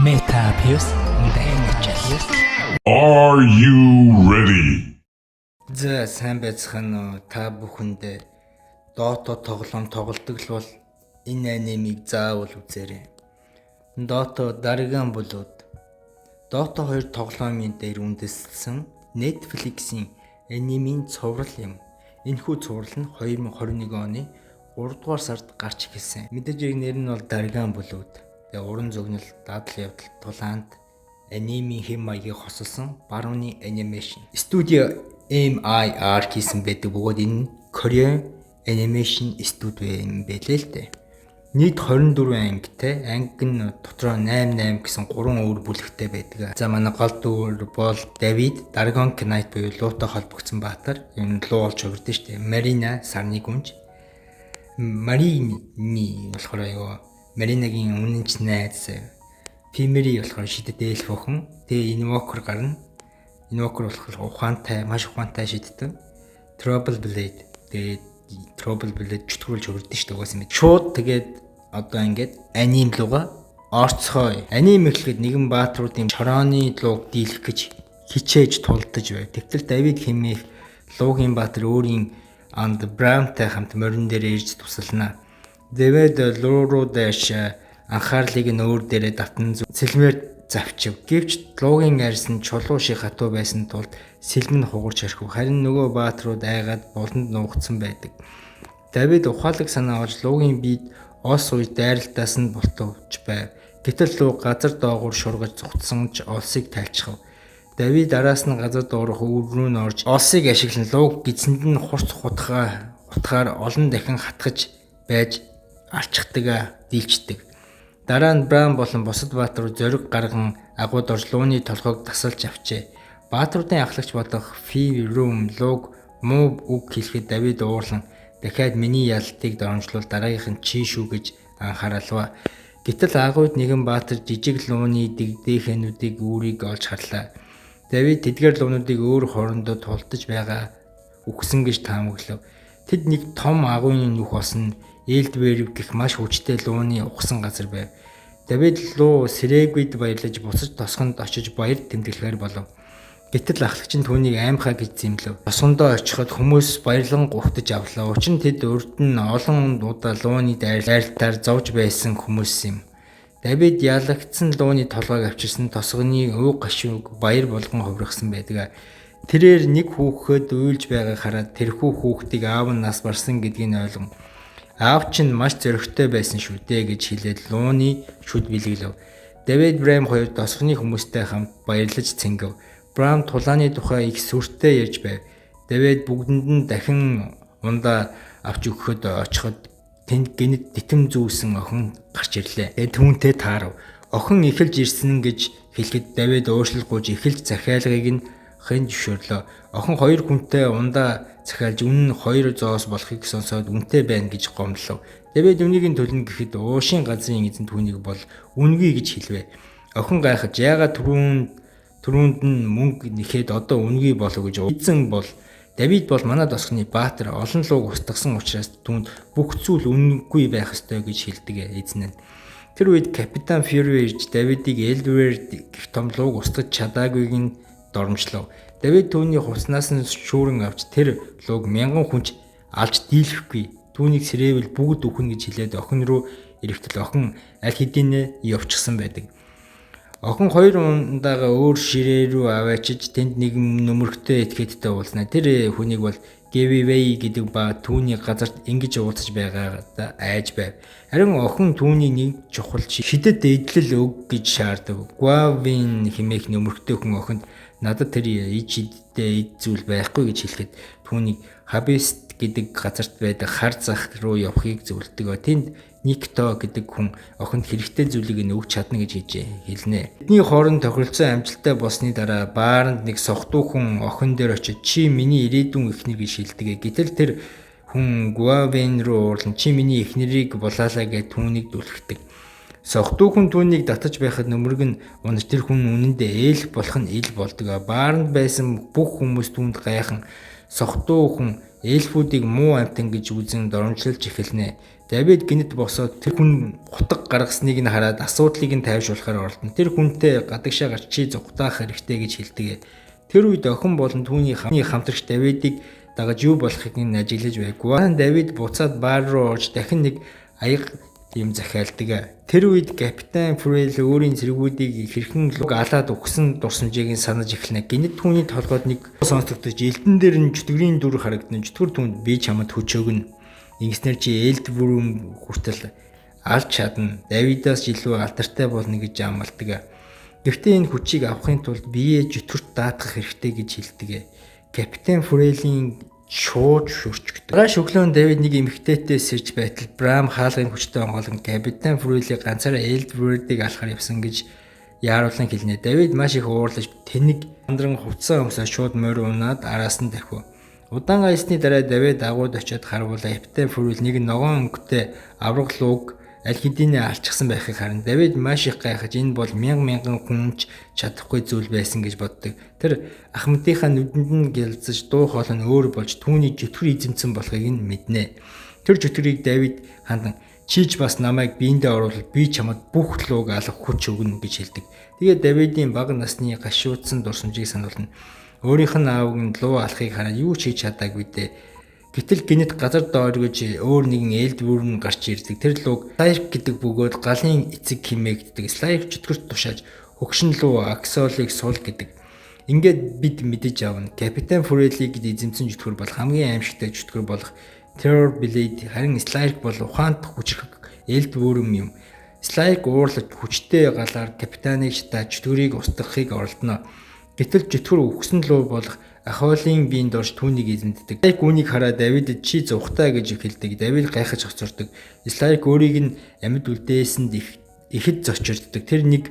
Metapius Danichus. Are you ready? За сайн байцгаана уу та бүхэндээ Dota тоглоом тоглодог л бол энэ анимыг заавал үзээрэй. Dota дарган болоод Dota 2 тоглоомын дээр үндэслэсэн Netflix-ийн анимийн цуврал юм. Энэхүү цуврал нь 2021 оны 3 дугаар сард гарч ирсэн. Мэдээж нэр нь бол дарган болоод тэгээ уран зөгнөл дадал явдал тулаанд анимийн хэм маягийг хосолсон барууны анимашн. Студио MIR хийсэн байдаг бөгөөд энэ Korean Animation Studio юм байлээ л дээ. Нийт 24 ангитай, анги нь дотроо 88 гэсэн 3 өөр бүлэгтэй байдаг. За манай гол дүр бол Давид, Dragon Knight буюу луутай холбогдсон баатар. Энэ луу олж өгдөө штэ. Марина сарны гүнж. Марини болохоор аюу Маринагийн үнэнч найз. Фимери болохоор шидэт эльф охин. Тэгээ инвокер гарна. Инвокер болохоор маш ухаантай шиддэг. Trouble Blade. Тэгээд Trouble Blade чөтгөрүүлж өгдөө шүү дээ угаасаа мэд. Шууд тэгээд одоо ингээд аним луга орцгой. Аним эхлэхэд нэгэн баатруудын чорооны луг дийлэх гэж хичээж тулдаж байв. Тэгтэл Давид хэмээх луугийн баатар өөрийн анд Брамтай хамт морин дээр ирж тусална. Давид луу руу дэш анхаарлыг нь өөр дээрээ давтан сэлмээр завчив. Гэвч луугийн арьс нь чулуу шиг хатуу байсан тулд сэлмэн хугарч архив. Харин нөгөө баатрууд айгаад болонд нуугдсан байдаг. Давид ухаалаг санаа олж луугийн биед ос уй дайралтаас нь болтовч байв. Гэтэл луу газар доогуур шургаж зүгтсэн ч олсыг тайлчихв. Давид араас нь газар доорх өвөр рүү н орж олсыг ашиглан лууг гидсэнд нь хурц утгаар олон дахин хатгаж байж алчдаг, дийлчдэг. Дараа нь Брам болон бусад баатрууд зориг гарган агууд орж лууны толгойг тасалж авчээ. Баатруудын ахлагч болох Фирум лууг муу үг хэлэхэд Давид уурлан дахиад миний ялтыг дөрмжлуул дараагийнх нь чи шүү гэж анхааралва. Гэтэл агууд нэгэн баатар жижиг лууны дэгдэхэнүүдийг үүрийг олж харлаа. Давид тэдгээр луунуудыг өөр хоорондоо тулдаж байгаа үхсэн гэж таамаглав. Тэд нэг том агууны нүх болсон Элдвэр гэх маш хүчтэй лууны ухсан газар байв. Давид луу Сэрэгвид баярлаж буцаж тосгонд очиж баяр тэмдэглэхээр болов. Гэтэл ахлагч нь түүнийг аймхаа гэж зэмлэв. Тосгондоо очиход хүмүүс баярлан гуфтаж авлаа. Учир нь тэд урд нь олон удаа лууны дайралтаар зовж байсан хүмүүс юм. Давид ялагдсан лууны толгойг авчирсан тосгоны өв гашууг баяр болгон хувиргасан байдаг. Тэрээр нэг хүүхэд уйлж байгааг хараад тэрхүү хүүхдийг аав нь нас барсан гэдгийг ойлгон аав чинь маш зөрөгтэй байсан шүү дээ гэж хэлээд лууны шүд бэлгэлв. Давид Брам хоёр тосгоны хүмүүстэй хамт баярлаж цэнгав. Брам тулааны тухай их сүртэй ярьж байв. Давид бүгдэнд нь дахин ундаа авч өгөхөд очиход тэнд гинэд дитэм зүүсэн охин гарч ирлээ. Түүнтэй таарав. Охин эхэлж ирсэн гэж хэлэхэд Давид уушлал гуйж эхэлж захиалгыг нь хэн зөвшөөрлөө. Охин хоёр хүнтэй ундаа захиалж үнэн 2 зоос болохыг сонсоод үнэтэй байна гэж гомдлов. Давид үнийг төлнө гэхэд уушийн газрын эзэн түүнийг бол үнгүй гэж хэлвэ. Охин гайхаж яагаад түрүүнд нь мөнгө нэхэд одоо үнгүй болов гэж эзэн бол Давид бол манай тосгоны баатар олон лууг устгасан учраас түүнд бүх зүйл үнгүй байх ёстой гэж хэлдэг эзэн нь. Тэр үед капитан Фьюри ирж Давидыг Элдвэр гэх том лууг устгаж чадаагүйг нь дормжлов. Давид түүний хувцснаас нь шүүрэн авч тэр лууг 1000 хүнч алж дийлэхгүй. Түүнийг сэрээвэл бүгд үхэн гэж хэлээд охин руу ирэхдээ охин аль хэдийнэ явчихсан байдаг. Охин 2 ундаага өөр ширээ рүү аваачиж тэнд нэг нөмөрхтэй этгээдтэй уулзнаа. Тэр хүнийг бол Гэвивэй гэдэг ба түүний газарт ингэж уулзаж байгаагаа айж байв. Харин охин түүний нэг чухал шидэт эдлэл өг гэж шаардав. Гуавин хэмээх нөмөрхтэй хүн охинд надад тэр ичидтэй эд зүйл байхгүй гэж хэлэхэд түүнийг Хабист гэдэг газарт байдаг хар зах руу явахыг зөвлөдөг. Тэнд Никто гэдэг хүн охинд хэрэгтэй зүйлийг нь өгч чадна гэж хэлнэ. Тэдний хооронд тохиролцсон амжилттай болсны дараа бааранд нэг сохтуу хүн охин дээр очиж чи миний ирээдүйн эхнэр гэж хэлдэг. Гэтэл тэр хүн Гуавен руу уурлан чи миний эхнэрийг булаалаа гэж түүнийг дүлхдэг. Сохтуу хүн түүнийг татаж байхад нөмөрг нь унаж тэр хүн үнэндээ эльф болох нь ил болдог. Бааранд байсан бүх хүмүүс түүнд гайхан сохтуу хүн эльфүүдийг муу амьтан гэж үзэн доромжлж эхэлнэ. Давид гинт босоод тэр хүн гутга гаргасныг нь хараад асуудлыг нь тайвшруулахаар оролдоно. Тэр хүнтэй гадагшаа гарч чи зугатаах хэрэгтэй гэж хэлдэг. Тэр үед охин болон түүний хамтрагч Давидыг дагаж юу болохыг нь ажиглаж байггүй. Давид буцаад баар руу орж дахин нэг аяга юм захиалдаг. Тэр үед капитан Фрел өөрийн зэргүүдийг хэрхэн луг алаад өгсөн дурсамжийг нь санаж эхэлнэ. Гинт түүний толгойд нэг сонсогдож элдэн дээр нь чөтгөрийн дүр харагдана. Чөтгөр түүнд би чамд хүч өгнө. Ингэснээр чи ээлд бүрэн хүртэл алж чадна. Давидаас илүү алдартай болно гэж амлалдаг. Гэхдээ энэ хүчийг авахын тулд биеэ жөтгөрт даатгах хэрэгтэй гэж хэлдэг. Капитан Фрелийн шууд шүрчгдэг. Гаш өглөө Давид нэг эмэгтэйтэй сэрж байтал Брам хаалгын хүчтэй онгоолгон капитан Фрелийг ганцаараа ээлд бүрдийг алахаар явсан гэж яаруулан хэлнэ. Давид маш их уурлаж тэнэг андран хувцас өмсөө шууд морь унаад араас нь дахив. Удаан гайсны дараа Давид агууд очиод харуулаа капитан Фрел нэг ногоон өнгөтэй авраг луг аль хэдийнэ алчсан байхыг харна. Давид маш их гайхаж энэ бол мянган хүнч чадахгүй зүйл байсан гэж боддог. Тэр ахмадынхаа нүдэнд нь гэлзэж дуу хоолой нь өөр болж түүний жөтгөр эзэмсэн болохыг нь мэднэ. Тэр жөтгөрийг Давид хандан чиж бас намайг биендээ оруулал би чамд бүх луг алах хүч өгнө гэж хэлдэг. Тэгээд Давидын бага насны гашуудсан дурсамжийг сануулна. Өөрийнх нь аавг нь луу алахыг хараад юу ч хийж чадаагүй дээ. Гэтэл гинэт газар дооргож өөр нэгэн ээлд бүрэн гарч ирдэг. Тэр луг Слайк гэдэг бөгөөд галын эцэг химээгддэг. Слайк чөтгөрт тушааж хөгшин луу Аксолыг сул гэдэг. Ингээд бид мэдэж авна. Капитан Фрелийг эзэмсэн чөтгөр бол хамгийн аимшигтай чөтгөр болох Terror Blade, харин Слайк бол ухаанд хүчрэх ээлд бүрэн юм. Слайк уурлаж хүчтэй галаар капитаныг шатаа чөтгөрийг устгахыг оролдоно. Гэтэл чөтгөр өгсөн луу болох Ахолын биенд орж түүнийг эзэмддэг. Слайк үүнийг хараад Давид чи зугтаа гэж хэлдэг. Давид гайхаж хоцордог. Слайк өөрийг нь амьд үлдээсэнд ихэд зочирддаг. Тэр нэг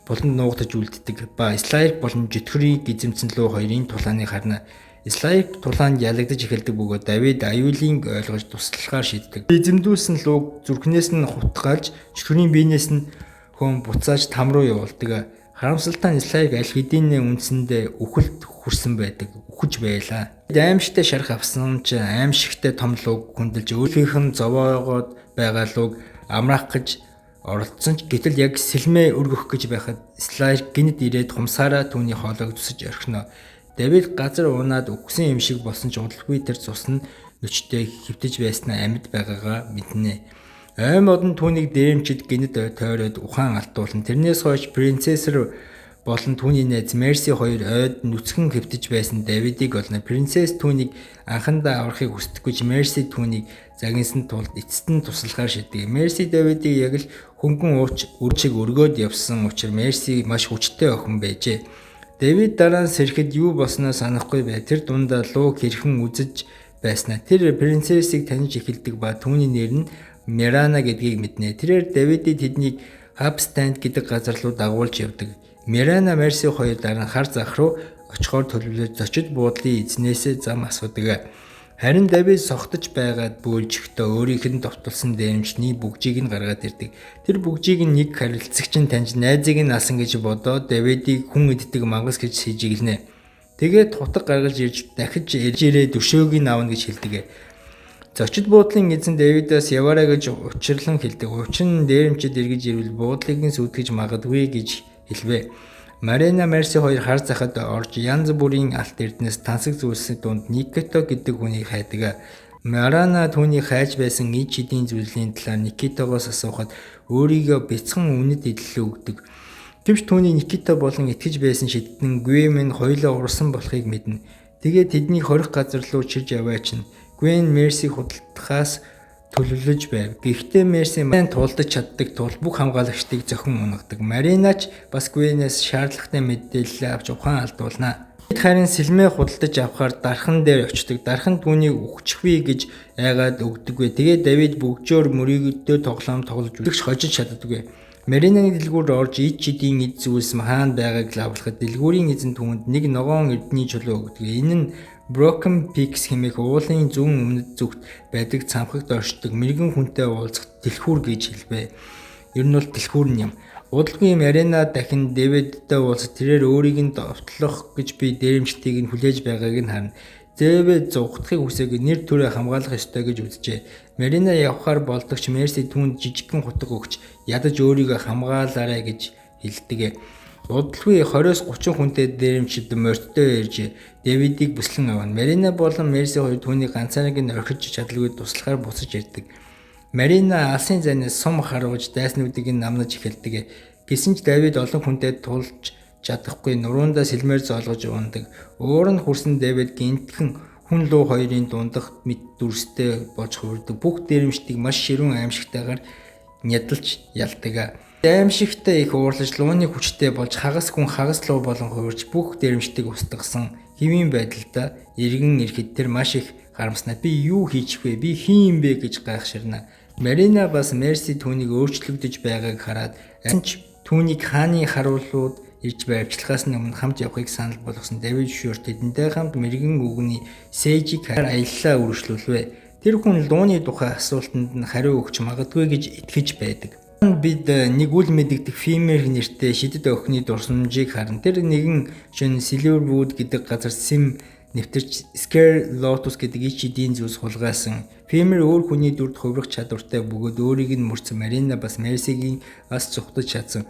болонд нуугдаж үлддэг. Ба Слайк болон жөтгөрийг эзэмдсэн луу хоёрын тулааныг харна. Слайк тулаанд ялагдаж эхэлдэг бөгөөд Давид аюулыг ойлгож туслахаар шийддэг. Эзэмдүүлсэн лууг зүрхнээс нь хутгаалж чөтгөрийн биенээс нь хөн буцааж там руу явуулдаг. Харамсалтай Слайк аль хэдийнэ үндсэндээ үхэлд хүрсэн байдаг. Үхэж байлаа. Аимшигтай шарх авсан ч аимшигтай том луг хүндэлж өөрийнх нь зовоогоод байгаа луг амраах гэж оролцсон ч гэтэл яг сэлмээ өргөх гэж байхад Слайк гинэд ирээд хумсаараа түүний хоолойг тусаж орхино. Давид газар унаад үхсэн юм шиг болсон ч удалгүй тэр цус нь нүчтэй хэвтэж байснаа амьд байгаагаа мэднэ. Ой модон түүнийг дээрэмчид гинэд тойроод ухаан алтуулна. Тэрнээс хойш принцессэр болон түүний найз Мерси хоёр ойд нүцгэн хэвтэж байсан Давидыг олно. Принцесс түүнийг анхандаа аврахыг хүсдэггүй ч Мерси түүнийг загинсан тулд эцэст нь туслахаар шийдэг. Мерси Давидыг яг л хөнгөн үрчиг өргөөд явсан учраас Мерси маш хүчтэй охин байжээ. Давид дараа нь сэрэхэд юу болсноо санахгүй бай. Тэр дундаа лууг хэрхэн үзэж байснаа. Тэр принцессийг таних эхэлдэг ба түүний нэр нь Мерана гэдгийг мэднэ. Тэрээр Давидыг тэднийг Хабстанд гэдэг газар руу дагуулж явдаг. Мерана Мерси хоёр дараа хар зах руу очихоор төлөвлөж зочид буудлын эзнээсээ зам асуудаг. Харин Давид согтож байгаад бөөлжөхдөө өөрийнх нь довтолсон дээрэмчний бүгжийг нь гаргаад ирдэг. Тэр бүгжийг нь нэг харилцагч нь таньж найзыг нь асан гэж бодоод Давидыг хүн иддэг мангас гэж сэжиглэнэ. Тэгээд хутга гаргаж ирж дахиж ирээд өшөөг нь авна гэж хэлдэг. Зочид буудлын эзэн Давидаас яваарай гэж учирлан хэлдэг. Учир нь дээрэмчид эргэж ирвэл буудлыг нь сүтгэж магадгүй гэж хэлвэ. Марина Мерси хоёр хар захад орж янз бүрийн алт эрдэнэс тансаг зүйлсийн дунд Никито гэдэг хүнийг хайдаг. Марана түүний хайж байсан ид шидийн зүйлийн талаар Никитогоос асуухад өөрийгөө бяцхан үнэт илэлээ өгдөг. Гэвч түүний Никито болон итгэж байсан шидэн Гвен хоёулаа урсан болохыг мэднэ. Тэгээд тэдний хорих газар руу чирж яваач нь Гвен Мерси худалдахаас төлөвлөж байв. Гэхдээ Мерси тулдаж чаддаг тул бүх хамгаалагчдыг зохин унагадаг. Маринач бас Гвенээс шаардлагатай мэдээлэл авч ухаан алдуулна. Харин сэлмээ худалдаж авахар дархан дээр очдог. Дархан түүнийг өгчихвээ гэж айгаад өгдөггүй. Тэгээд Давид бүгжөөр мөрийгдөө тоглоом тоглож үлдэж хожиж чаддаггүй. Маринаны дэлгүүр орж ид шидийн эд зүйлс хаана байгааг лавлахад дэлгүүрийн эзэн түүнд нэг ногоон эрдний чулуу өгдөг. Энэ нь Broken Peaks хэмээх уулын зүүн өмнөд зүгт байдаг цамхагт оршдог мэрэгэн хүнтэй уулзах дэлхүүр гэж хэлбэ. Ер нь бол дэлхүүр юм. Удалгүй Марина дахин Давидтай уулзах тэрээр өөрийг нь довтлох гэж би дээрэмчдийг нь хүлээж байгааг нь харна. зээвээ зугтахыг хүсээгүй нэр төрөө хамгаалах ёстой гэж үзжээ. Марина явхаар болдогч Мерси түүнд жижигхэн хутаг өгч ядаж өөрийгөө хамгаалаарай гэж хэлдэг. Удалгүй 20-30 хүнтэй дээрэмчид морьтой ирж Дэвидийг бүслэн авна. Марина болон Мерси хоёр түүний ганцаарыг нь орхиж чадалгүй туслахаар буцаж ирдэг. Марина алсын зайнаас сум харваж дайснуудыг нь намнаж эхэлдэг. Гэсэн ч Давид олон хүнтэй тулж чадахгүй нуруундаа сэлмээр зоолгож ундаг. Уур нь хүрсэн Давид гинтхэн хүн луу хоёрын дундах мэд дүрстэй болж хувирдаг. Бүх дээрэмчдийг маш ширүүн аимшигтайгаар нядалж ялдаг. Аимшигтай их уурлаж лууны хүчтэй болж хагас хүн хагас луу болон хувирч бүх дээрэмчдийг устгасан хэвийн байдалтай эргэн ирэхэд тэр маш их харамснаа. Би юу хийчих вэ? Би хин юм бэ гэж гайхширна. Марина бас Мерси түүнийг өөрчлөгдөж байгааг хараад асан ч түүнийг хааны харуулууд ирж барьцлагаас өмнө хамт явахыг санал болгосон Давид шүрт тэдэнтэй хамт мэрэгэн үгний Сэжиг аяллаа үргэлжлүүлвэ. Тэр хүн лууны тухай асуултанд нь хариу өгч магадгүй гэж итгэж байдаг. Бид нэг үл мэдэгдэх фимер нэртэй шидэд охины дурсамжийг харна. Тэр нэгэн шин Silverwood гэдэг газар Сим нэвтэрч Scare Lotus гэдэг ич эдийн зүйлс хулгайсан. Фимер өөр хүний дүрд хувирах чадвартай бөгөөд өөрийг нь мөрцөн Марина бас Мерсигийн ас цухтаж чадсан.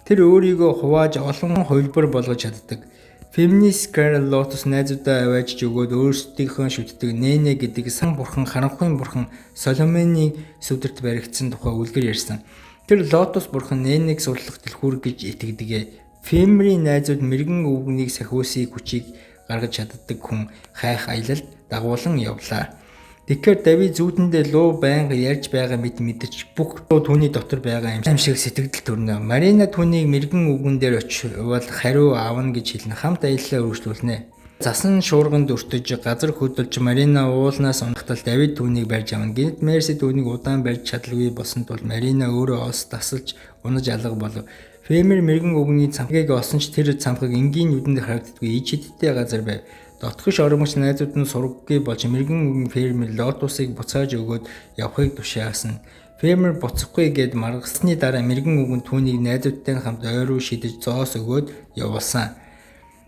Тэр өөрийгөө хувааж олон хувилбар болгож чаддаг. Феминист Scare Lotus найзуудаа аваажж өгөөд өөрсдийнхөө шүтдэг Нэнэ гэдэг сан бурхан харанхуйн бурхан Соломоны сүдэрт баригдсан тухай үлгэр ярьсан. Тэр Лотус бурхан Нэнэг сурлах дэлхүүр гэж итгэдэг. Фемрийн найзууд мэрэгэн өвгнийг сахиусыг хүчийг гаргаж чаддаг хүн хайх аялалд дагуулan явлаа. Тэгэхээр Давид зүүдэндээ луу байнга ярьж байгаа мэдэрч бүх луу түүний дотор байгаа юм шиг сэтгэл төрнө. Марина түүнийг мэрэгэн өвгөн дээр очивол хариу аавна гэж хэлнэ. Хамт аяллаа үргэлжлүүлнэ. Засан шуурганд өртөж газар хөдөлж Марина уулнаас унахтал Давид түүнийг барьж авна. Гэнэт Мерси түүнийг удаан барьж чадалгүй болсон тул Марина өөрөө ос тасалж унаж алга болов. Фемер мэрэгэн өвгний цамхгийг олсон ч тэр цамхаг энгийн нүдэнд харагддаггүй ич хэдтэй газар байв. Дотгош ормогч найзууд нь сургаггүй болж мэрэгэн өвгөн Фемер Лотусыг буцааж өгөөд явахыг тушаасан. Фемер буцахгүй гэд маргасны дараа мэрэгэн өвгөн түүнийг найзуудтай хамт ойруу шидэж зоос өгөөд явуулсан.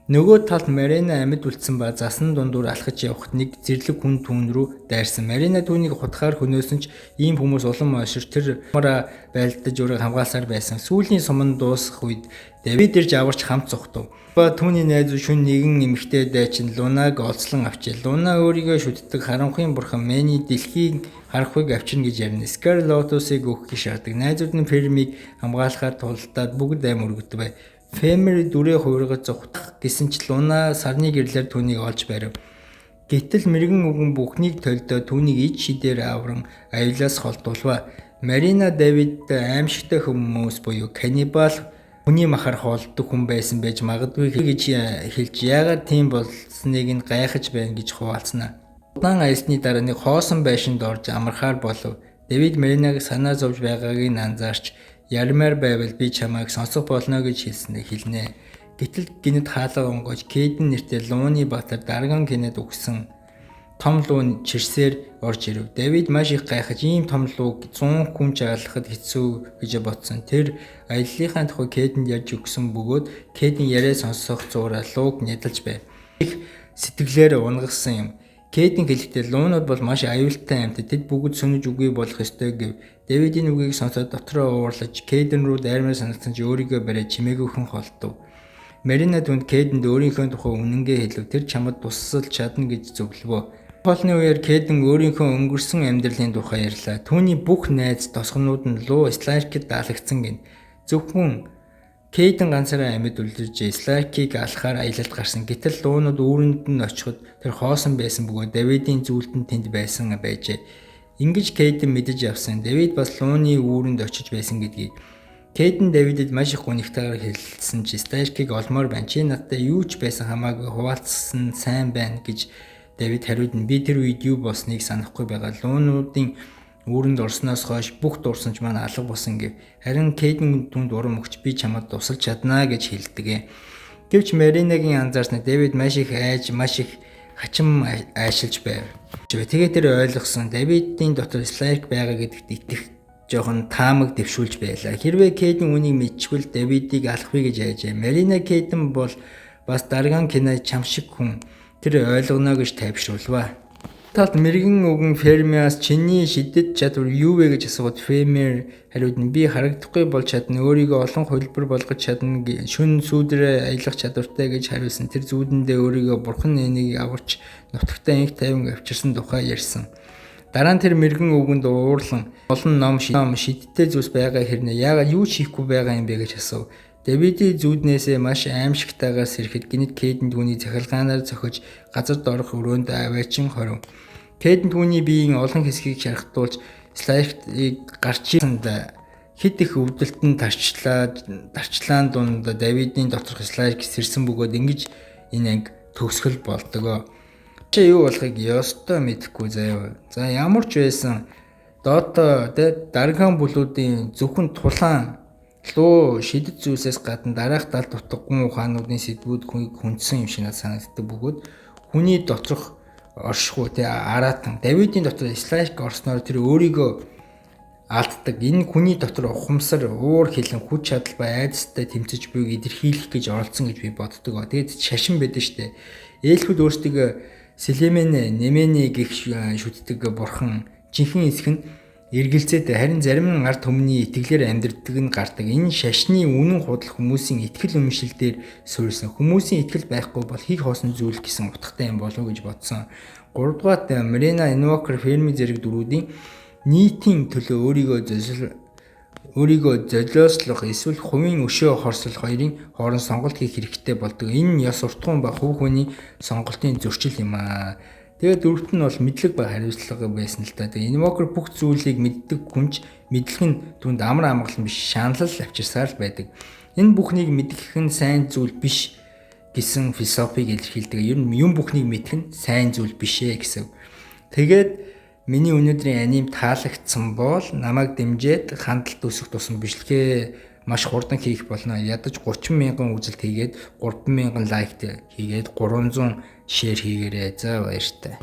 Нөгөө талд Марина амьд үлдсэн ба засан дундуур алхаж явхад нэг зэрлэг хүн түүн рүү дайрсан. Марина түүнийг хутгаар хөнөөсөн ч ийм хүмүүс улам ойшир тэр мара байлдаж өөрийг хамгаалсаар байсан. Сүүлийн суманд дуусах үед Давид ирж аварч хамт цугтав. Ба түүний найзуу шүн нэгэн эмэгтэй дайчин Лунаг олцлон авчээ. Луна өөрийгөө шүтдэг харанхуйн бурхан Мэний дэлхийг харахыг авчирна гэж ярина. Scare Lotus-ыг өгөхийг шаарддаг. Найзууд нь Фермийг хамгаалахаар тулдаад бүгд аим өргөдөв. Фемер дүрээ хувиргаж зугтах гэсэн ч Луна сарны гэрлээр түүнийг олж барив. Гэтэл мэрэгэн өвгөн бүхнийг толдоо түүнийг ид шидээр авран аюулаас холдуулва. Марина Давид аимшигтай хүмүүс буюу каннибал хүний махаар хоолддог хүн байсан байж магадгүй гэж хэлж яагаад тийм болсныг нь гайхаж байна гэж хуваалцсан. Удаан аялсны дараа нэг хоосон байшинд орж амархаар болов. Давид Маринаг санаа зовж байгааг нь анзаарч ярмаар байвал би чамайг сонсох болно гэж хэлнэ. Гэтэл гинэд хаалга онгойч Кейден нэртэй лууны баатар дарган гинэд өгсөн том луу чирсээр орж ирэв. Давид маш их гайхаж ийм том лууг 100 хүн чаглахад хэцүү гэж бодсон. Тэр аяллахын тухай Кейденд ярьж өгсөн бөгөөд Кейден яриа сонсох зуураа лууг нядалж байв. Их сэтгэлээр унгасан юм. Кейден хэлэхдээ луунууд бол маш аюултай амьтад. Тэд бүгд сүнэж үгүй болох ёстой гэв. Давидын үгийг сонсоод дотроо уурлаж Кейден рүү дайрмаар санагдсан ч өөрийгөө бариад чимээгүйхэн холдов. Марина түнд Кейдэнд өөрийнхөө тухай үнэнгээ хэлв. Тэр чамд туссалж чадна гэж зөвлөвөө. Хоолны үеэр Кейден өөрийнхөө өнгөрсөн амьдралын тухай ярьлаа. Түүний бүх найз тосгонууд нь луу Сларкид даалгацсан гин. Зөвхөн Кейден ганцаараа амьд үлдэж Сларкийг алахаар аялалд гарсан. Гэтэл луунууд үүрэнд нь очиход тэр хоосон байсан бөгөөд Давидын зүйлтэн тэнд байсан байжээ. Ингэж Кейден мэдэж авсан. Давид бас лууны үүрэнд очиж байсан гэдгийг. Кейден Давидэд маш их гонигтайгаар хэлсэн чи Сларкийг олмоор байна. Чи надтай юу ч байсан хамаагүй хуваалцсан сайн байна гэж Давид хариуд нь би тэр үед юу болсныг санахгүй байгаа. Луунуудын үүрэнд орсноос хойш бүх дурсамж маань алга болсон гэв. Харин Кейден түнд урам өгч би чамд тусалж чаднаа гэж хэлдэг. Гэвч Маринагийн анзаарснаа Давид маш их хачим айшилж байв. Тэгээд тэр ойлгосон Давидын дотор Сларк байгаа гэдэгт итгэх жоохон таамаг дэвшүүлж байлаа. Хэрвээ Кейден үнийг мэдчихвэл Давидыг алахыг гэж айжээ. Марина Кейден бол бас дарган кино чам шиг хүн. тэр ойлгоно гэж тайвшруулва. Талд мэрэгэн үгэн Фермиас чиний шидэт чадвар юу вэ гэж асууад Фермер хариуд нь би харагдахгүй болж чадна, өөрийгөө олон хувилбар болгож чадна, шүн сүүдрээ аялах чадвартай гэж хариулсан. Тэр зүүдэндээ өөрийгөө бурхан нэнийг аварч нутагтаа инх тайван авчирсан тухай ярьсан. Дараа нь тэр мэрэгэн үгэнд уурлан олон ном шидтэй зүйлс байгаа хэрнээ яагаад юу ч хийхгүй байгаа юм бэ гэж асуув. Давидын зүүднээсээ маш аимшигтайгаар сэрэхэд гинэт Кэдэн түүний захиргаанаар зохиж газарт орох өрөөнд аваачин хорив. Кэдэн түүний биеийн олон хэсгийг шархтуулж Слайфтыг гарч ирсэнд хэд их өвдөлтөнд тарчлаан дунд Давидын доторх Слайф сэрсэн бөгөөд ингэж энэ анги төгсгөл болдог. Чи юу болохыг ёстой мэдэхгүй заяа. За ямар ч байсан доото даргаан бүлүүдийн зөвхөн тулаан луу шидэт зүйлсээс гадна дараах тал дутгаггүй ухаануудын сэдвүүд хүндсэн юм шиг надад санагддаг бөгөөд хүний доторх оршихуй аратан Давидын дотор Слайф орсноор тэр өөрийгөө алддаг. Энэ хүний дотор ухамсар, уур хилэн, хүч чадал ба айдастай тэмцэж буйг илэрхийлэх гэж оролцсон гэж би боддог. Тэгээд шашин байдаг штэ. Ээлхүүд өөрсдөө Сэлемэн нэмэний гих шүтдэг бурхан жинхэнэ эсэх нь эргэлзээд харин зарим нь ард түмний итгэлээр амьдрдаг нь гардаг. Энэ шашны үнэн худал хүмүүсийн итгэл үнэмшил дээр суурьсан. Хүмүүсийн итгэл байхгүй бол хийг хоосон зүйл гэсэн утгатай юм болов уу гэж бодсон. 3 дугаарт Марина Инвокер Ферми зэрэг дөрүүдийн нийтийн төлөө өөрийгөө золиослох эсвэл хувийн өшөө хорслох хоёрын хооронд сонголт хийх хэрэгтэй болдог. Энэ нь ёс уртгуун ба хувь хүний сонголтын зөрчил юм аа. Тэгээд дөрөвт нь бол мэдлэг ба хариуцлага байсан л та. Тэгээд Инвокер бүх зүйлийг мэддэг хүнч мэдлэг нь түнд амар амгалан биш шаналл авчирсаар л байдаг. Энэ бүхнийг мэдгэх нь сайн зүйл биш гэсэн философиг илэрхийлдэг. Ер нь юм бүхнийг мэдэх нь сайн зүйл биш ээ гэсэн. Тэгээд миний өнөөдрийн аним таалагдсан бол намайг дэмжиж хандлт үүсгэх тусам бичлэгээ маш хурдан хийх болно. Ядаж 30,000 үзэлт хийгээд 3,000 лайк хийгээд 300 шеэр хийгээрэй. За баяртай.